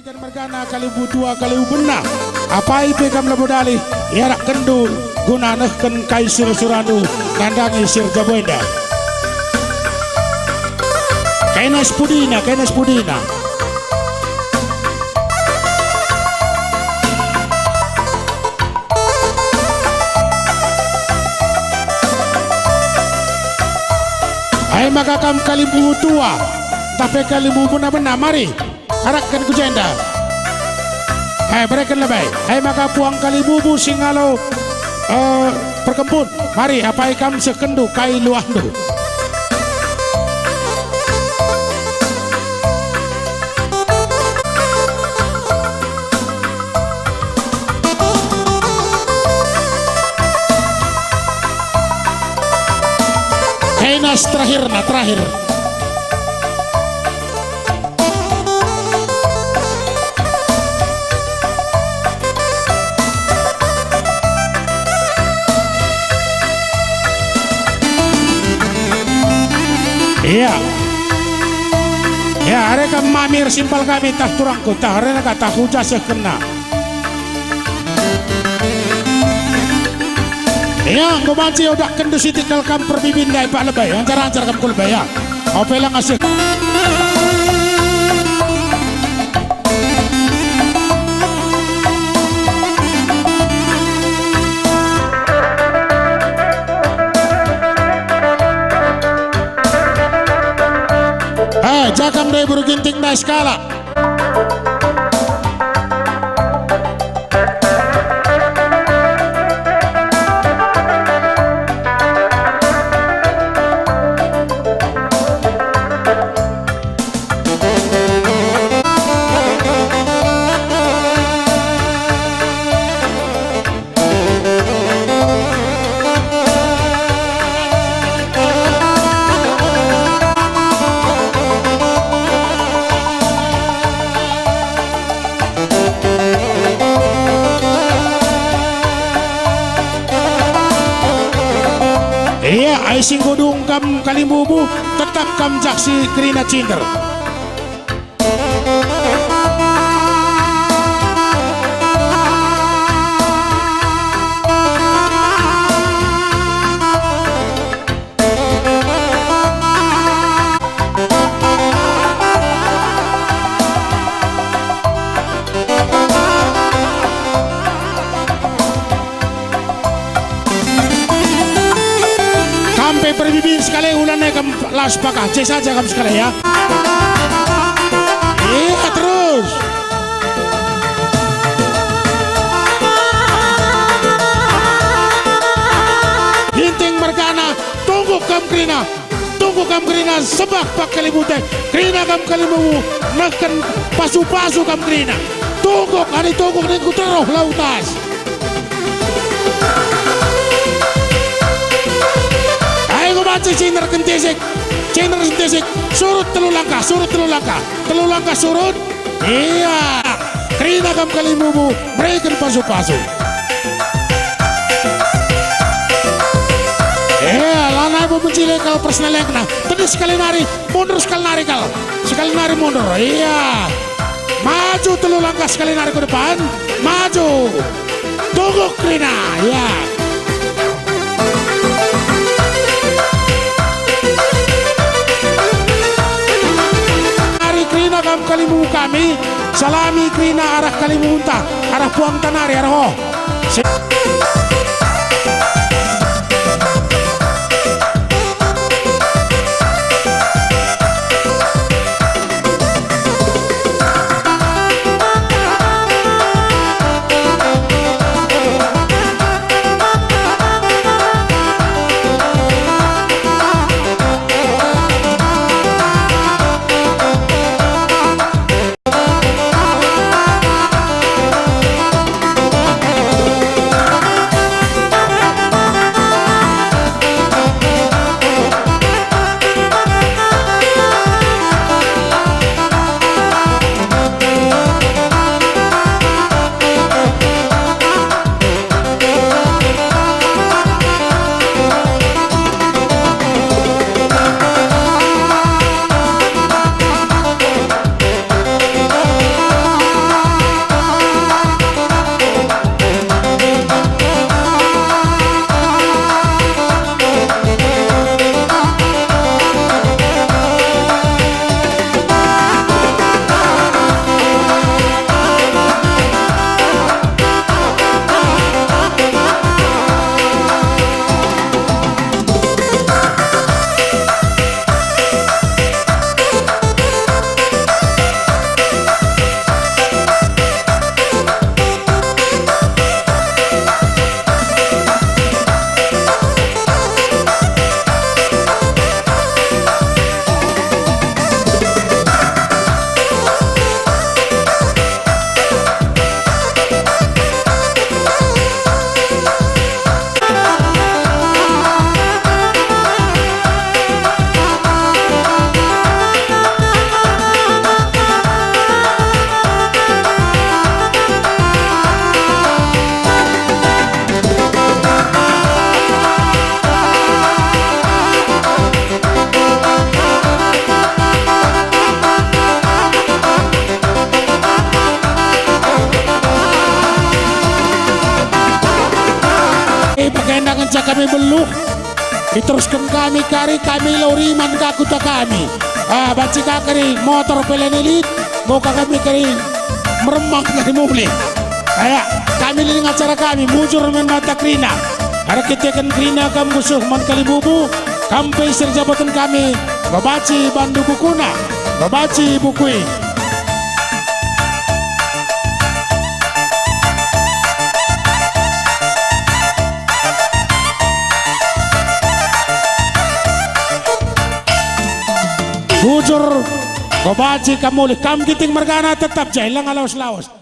Ikan mergana kali butua kali ubena apa itu kam labodali yarak kendu guna nehken kai suranu kandangi sir jaboenda kainas pudina ay maka kam kali butua tapi kali bubuna bena mari harakkan ku jenda hai berikan lebay hai maka puang kali bubu singalo perkembun mari apa ikam sekendu kai luahdu kainas terakhir. Iya, ya ada kam mamir simpel kami tah turangku tah arena kata hujan sekena. Iya, ngomanci udah kendu sitikal kam perbibin dai pak lebay, ancar kam kul lebay ya. Opela ngasih. Jakam dari berginting na skala. Iya, aising godung kam kalimubu tetap kam jaksi kerina cinder. Perbibin sekali ulannya kam las pakah cek saja kam sekali ya. Iya terus ginting mergana tunggu kam kerina sebak pak kali bute kerina kam kali mau neken pasu kam kerina tunggu nih ku teroh lautas. Ciner kentisik surut telu langkah surut iya kerina kam kali mubu berikan pasu iya lanai bu mencile kalau personalnya tadi sekali nari mundur iya maju telu langkah sekali nari ke depan maju tunggu kerina ya. Kam kalimu kami salami krina arah kalimu unta arah puang tanari arah ho. saja kami beluk, diteruskan kami kari kami loriman kakuta kami. Baci kakari motor pelenilit, mau kami kari meremang dari muli. Kayak kami liling acara kami mujur men mata krina. Ada kita kan krina kam gusuh man Kalibubu, kampai serjabatan kami, babaci bandu bukuna, babaci bukui. Bujur, babaci kamuli, kam kiting margana tetap jailang alaus-laos.